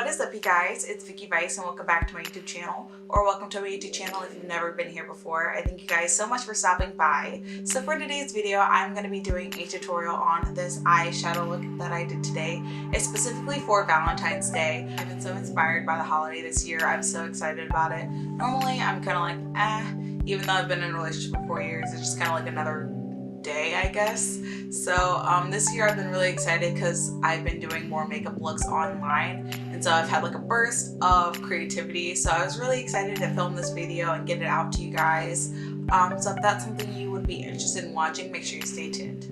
What is up, you guys? It's Vicky Vice and welcome back to my YouTube channel, or welcome to my YouTube channel if you've never been here before. I thank you guys so much for stopping by. So for today's video, I'm going to be doing a tutorial on this eyeshadow look that I did today. It's specifically for Valentine's Day. I've been so inspired by the holiday this year. I'm so excited about it. Normally, I'm kind of like, even though I've been in a relationship for 4 years, it's just kind of like another day, I guess. So this year I've been really excited because I've been doing more makeup looks online, and so I've had like a burst of creativity. So I was really excited to film this video and get it out to you guys. So if that's something you would be interested in watching, make sure you stay tuned.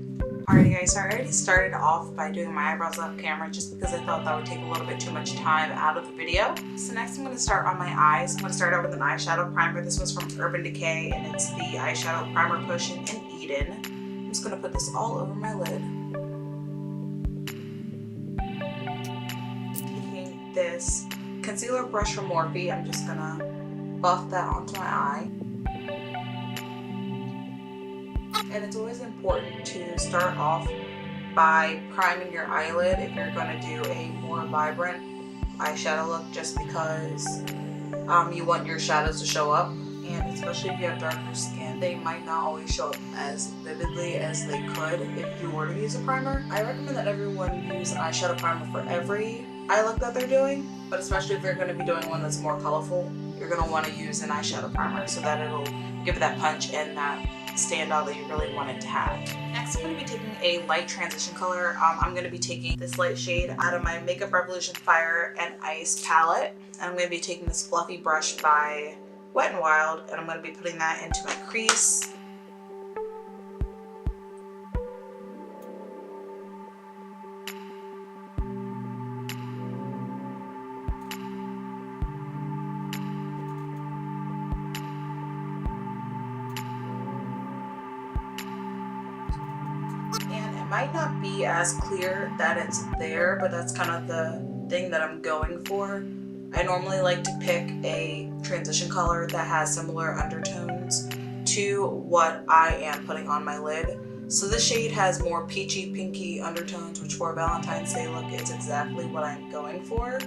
Alrighty guys, so I already started off by doing my eyebrows off camera just because I thought that would take a little bit too much time out of the video. So next I'm going to start on my eyes. I'm going to start out with an eyeshadow primer. This was from Urban Decay and it's the eyeshadow primer potion in Eden. I'm just going to put this all over my lid. Taking this concealer brush from Morphe, I'm just going to buff that onto my eye. And it's always important to start off by priming your eyelid if you're going to do a more vibrant eyeshadow look, just because you want your shadows to show up. And especially if you have darker skin, they might not always show up as vividly as they could if you were to use a primer. I recommend that everyone use an eyeshadow primer for every eye look that they're doing, but especially if you're going to be doing one that's more colorful, you're going to want to use an eyeshadow primer so that it'll give it that punch and that standout that you really want it to have. Next, I'm going to be taking a light transition color. I'm going to be taking this light shade out of my Makeup Revolution Fire and Ice palette, and I'm going to be taking this fluffy brush by Wet n Wild, and I'm going to be putting that into my crease. And it might not be as clear that it's there, but that's kind of the thing that I'm going for. I normally like to pick a transition color that has similar undertones to what I am putting on my lid. So this shade has more peachy pinky undertones, which for a Valentine's Day look is exactly what I'm going for.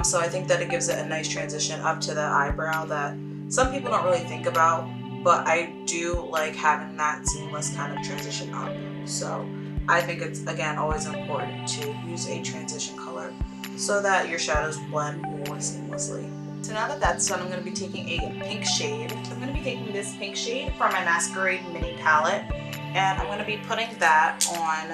So I think that it gives it a nice transition up to the eyebrow that some people don't really think about, but I do like having that seamless kind of transition up. So I think it's, again, always important to use a transition color so that your shadows blend more seamlessly. So now that that's done, I'm going to be taking a pink shade. So I'm going to be taking this pink shade from my Masquerade mini palette, and I'm going to be putting that on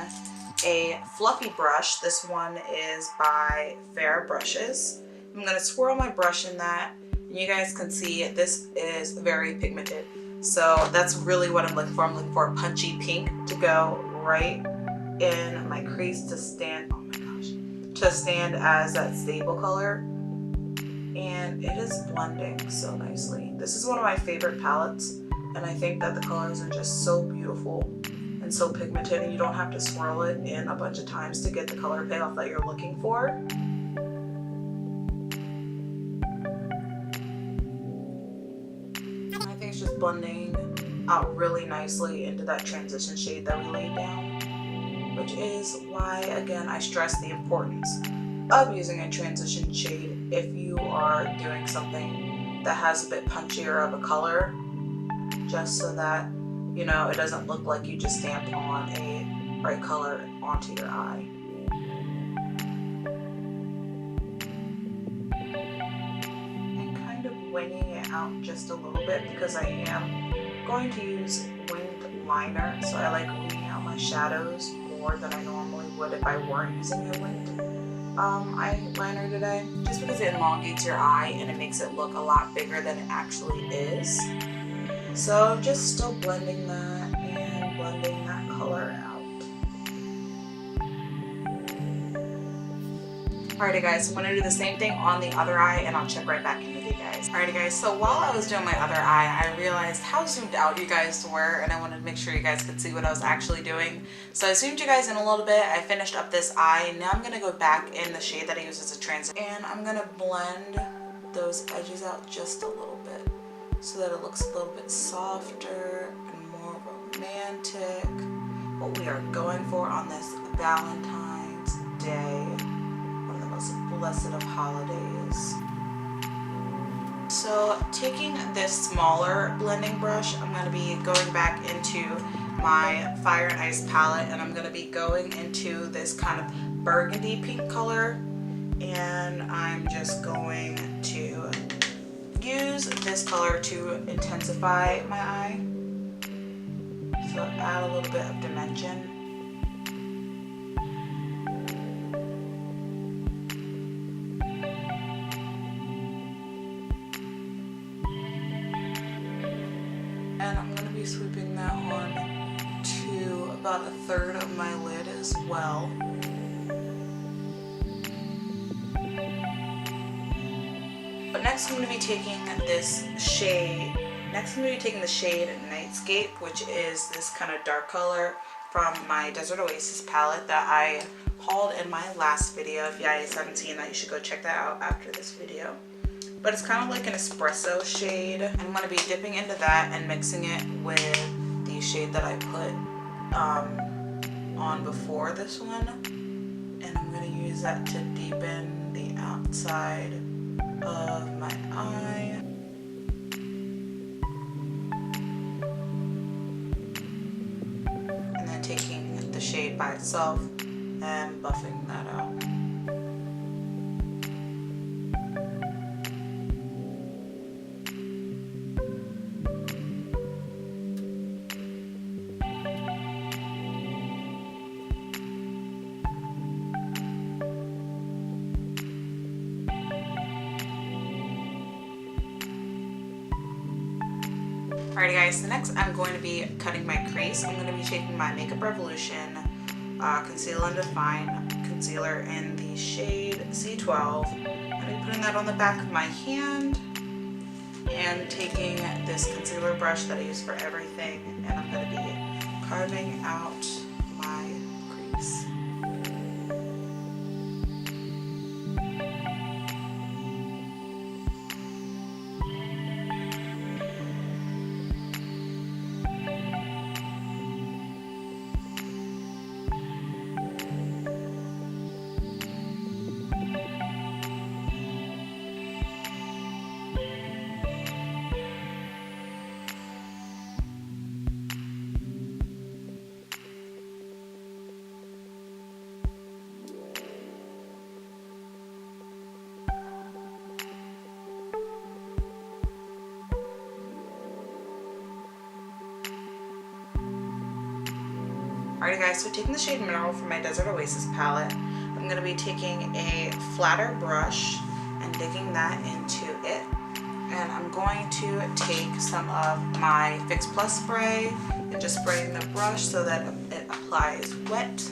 a fluffy brush. This one is by Fair Brushes. I'm going to swirl my brush in that, and you guys can see this is very pigmented. So that's really what I'm looking for. I'm looking for a punchy pink to go right in my crease to stand, to stand as that stable color, and it is blending so nicely. This is one of my favorite palettes, and I think that the colors are just so beautiful and so pigmented, and you don't have to swirl it in a bunch of times to get the color payoff that you're looking for. I think it's just blending out really nicely into that transition shade that we laid down, which is why, again, I stress the importance of using a transition shade if you are doing something that has a bit punchier of a color, just so that, you know, it doesn't look like you just stamped on a bright color onto your eye. And kind of winging it out just a little bit because I am going to use winged liner, so I like winging out my shadows more than I normally would if I weren't using a winged eyeliner today, just because it elongates your eye and it makes it look a lot bigger than it actually is. So just still blending that and blending that color out. Alrighty guys, so I'm going to do the same thing on the other eye and I'll check right back in with you guys. Alrighty guys, so while I was doing my other eye, I realized how zoomed out you guys were, and I wanted to make sure you guys could see what I was actually doing. So I zoomed you guys in a little bit, I finished up this eye, now I'm going to go back in the shade that I used as a transition, and I'm going to blend those edges out just a little bit so that it looks a little bit softer and more romantic. What we are going for on this Valentine's Day. most blessed of holidays. So taking this smaller blending brush, I'm going to be going back into my Fire and Ice palette, and I'm going to be going into this kind of burgundy pink color, and I'm just going to use this color to intensify my eye, so add a little bit of dimension. And I'm going to be sweeping that on to about a third of my lid as well. But next I'm going to be taking this shade, the shade Nightscape, which is this kind of dark color from my Desert Oasis palette that I hauled in my last video. If you guys haven't seen that, you should go check that out after this video. But it's kind of like an espresso shade. I'm going to be dipping into that and mixing it with the shade that I put on before this one. And I'm going to use that to deepen the outside of my eye. And then taking the shade by itself and buffing that out. Alrighty guys, so next I'm going to be cutting my crease. I'm going to be taking my Makeup Revolution Conceal and Define concealer in the shade C12. I'm going to be putting that on the back of my hand and taking this concealer brush that I use for everything, and I'm going to be carving out my crease. Alrighty guys, so taking the shade Mineral from my Desert Oasis palette, I'm going to be taking a flatter brush and digging that into it. And I'm going to take some of my Fix Plus spray and just spraying the brush so that it applies wet.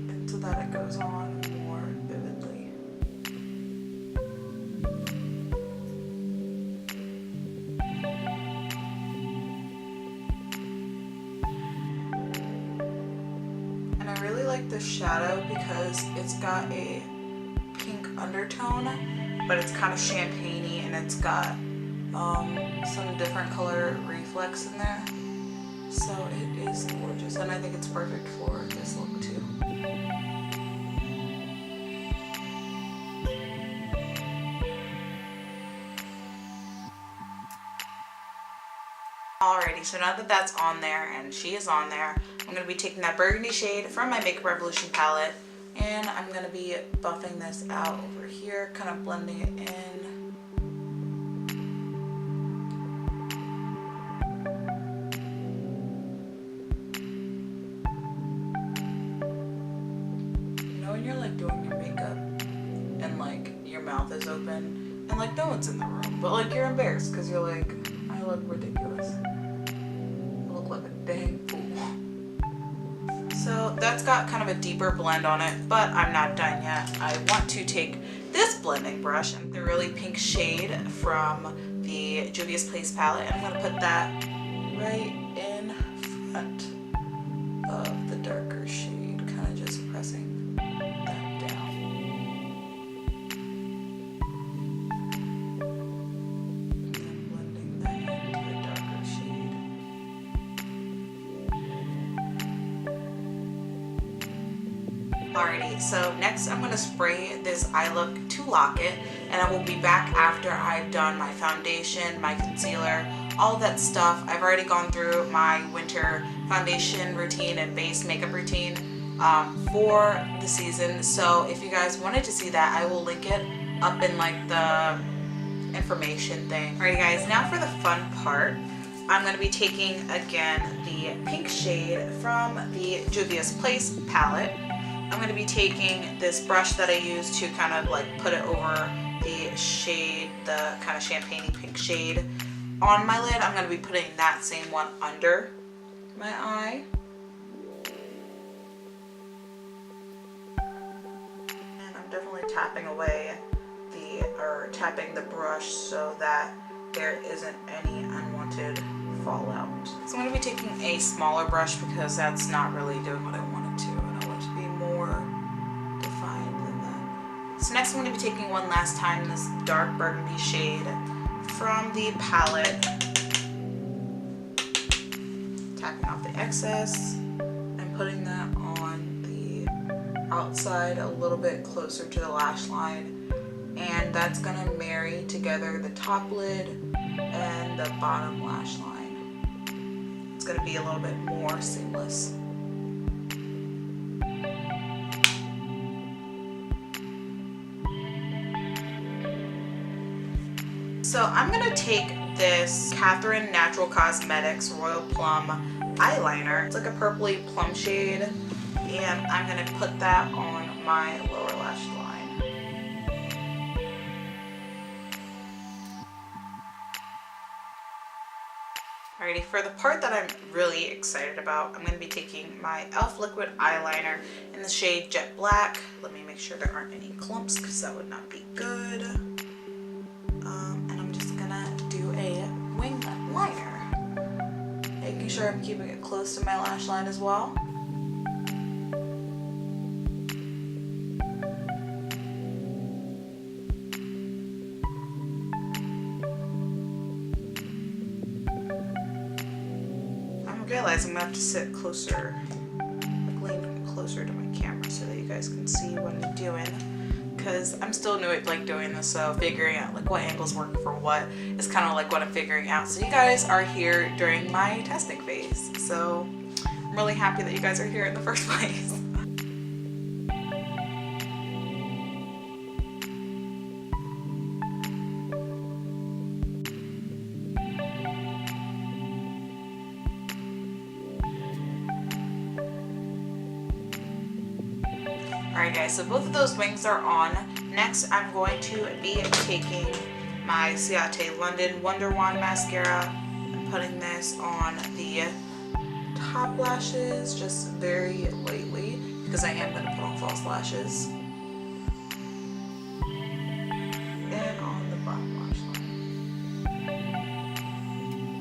And so that it goes on more vividly. And I really like this shadow because it's got a pink undertone, but it's kind of champagne-y, and it's got some different color reflex in there. So it is gorgeous, and I think it's perfect for this look too. Alrighty, so now that that's on there and she is on there, I'm going to be taking that burgundy shade from my Makeup Revolution palette, and I'm going to be buffing this out over here, kind of blending it in. You know when you're like doing your makeup and like your mouth is open and like no one's in the room, but like you're embarrassed because you're like, I look ridiculous. I look like a dang fool. So that's got kind of a deeper blend on it, but I'm not done yet. I want to take this blending brush, and the really pink shade from the Juvia's Place palette, and I'm going to put that right in front of the darker shade, kind of just pressing that down. And then blending that into the darker shade. Alrighty, so next I'm going to spray this eye look to lock it, and I will be back after I've done my foundation, my concealer, all that stuff. I've already gone through my winter foundation routine and base makeup routine for the season, so if you guys wanted to see that, I will link it up in like the information thing. Alrighty guys, now for the fun part. I'm going to be taking again the pink shade from the Juvia's Place palette. I'm going to be taking this brush that I use to kind of like put it over the shade, the kind of champagne pink shade on my lid. I'm going to be putting that same one under my eye. And I'm definitely tapping away tapping the brush so that there isn't any unwanted fallout. So I'm going to be taking a smaller brush because that's not really doing what I want it to, and I want it to be more defined than that. So next I'm going to be taking one last time this dark burgundy shade from the palette, tapping off the excess and putting that on the outside a little bit closer to the lash line, and that's going to marry together the top lid and the bottom lash line. It's going to be a little bit more seamless. So I'm going to take this Catherine Natural Cosmetics Royal Plum eyeliner. It's like a purpley plum shade, and I'm going to put that on my lower lash line. Alrighty, for the part that I'm really excited about, I'm going to be taking my e.l.f. liquid eyeliner in the shade Jet Black. Let me make sure there aren't any clumps because that would not be good. And I'm just going to do a wing liner, making sure I'm keeping it close to my lash line as well. Realizing I'm gonna have to sit closer, like lean closer to my camera so that you guys can see what I'm doing, because I'm still new at like doing this, so figuring out like what angles work for what is kind of like what I'm figuring out. So you guys are here during my testing phase, so I'm really happy that you guys are here in the first place. Alright guys, so both of those wings are on. Next I'm going to be taking my Ciate London Wonder Wand mascara and putting this on the top lashes just very lightly because I am going to put on false lashes. And on the bottom lash line.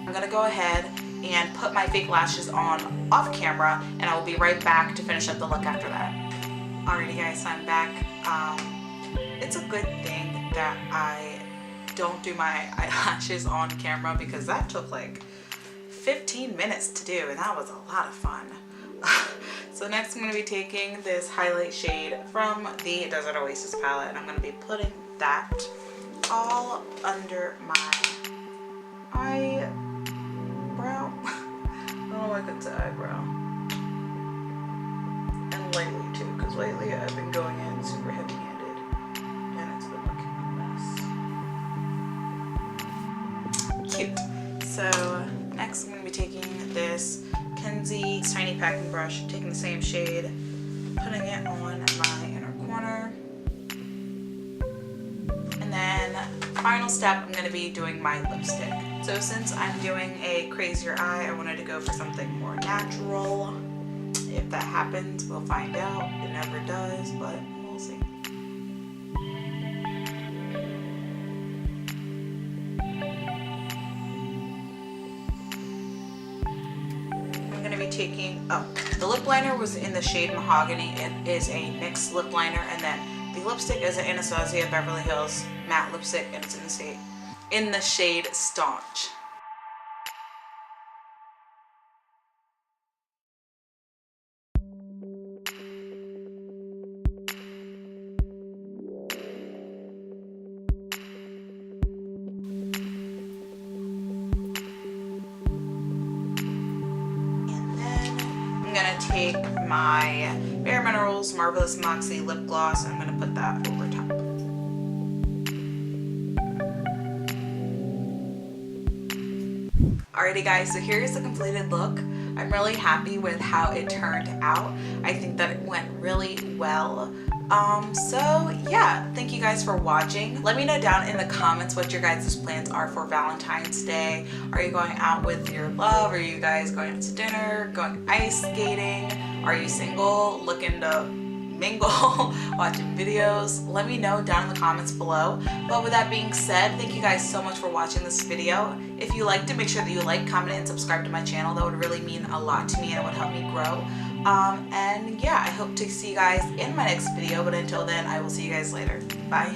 I'm going to go ahead and put my fake lashes on off camera, and I will be right back to finish up the look after that. Alrighty guys, so I'm back. It's a good thing that I don't do my eyelashes on camera because that took like 15 minutes to do, and that was a lot of fun. So next I'm going to be taking this highlight shade from the Desert Oasis palette, and I'm going to be putting that all under my eyebrow. I don't know why I could say eyebrow. And lightly too, because lately I've been going in super heavy-handed and it's been looking a mess. Cute. So next I'm going to be taking this Kenzie tiny packing brush, taking the same shade, putting it on my inner corner. And then final step, I'm going to be doing my lipstick. So since I'm doing a crazier eye, I wanted to go for something more natural. If that happens, we'll find out. It never does, but we'll see. I'm going to be taking, the lip liner was in the shade Mahogany. It is a NYX lip liner, and then the lipstick is an Anastasia Beverly Hills matte lipstick, and it's in the shade Staunch. gonna take my Bare Minerals Marvelous Moxie lip gloss and I'm gonna put that over top. Alrighty guys, so here's the completed look. I'm really happy with how it turned out. I think that it went really well. So yeah, thank you guys for watching. Let me know down in the comments what your guys' plans are for Valentine's Day. Are you going out with your love? Are you guys going out to dinner? Going ice skating? Are you single? Looking to mingle? Watching videos? Let me know down in the comments below. But with that being said, thank you guys so much for watching this video. If you liked it, make sure that you like, comment, and subscribe to my channel. That would really mean a lot to me and it would help me grow. And yeah, I hope to see you guys in my next video, but until then, I will see you guys later. Bye.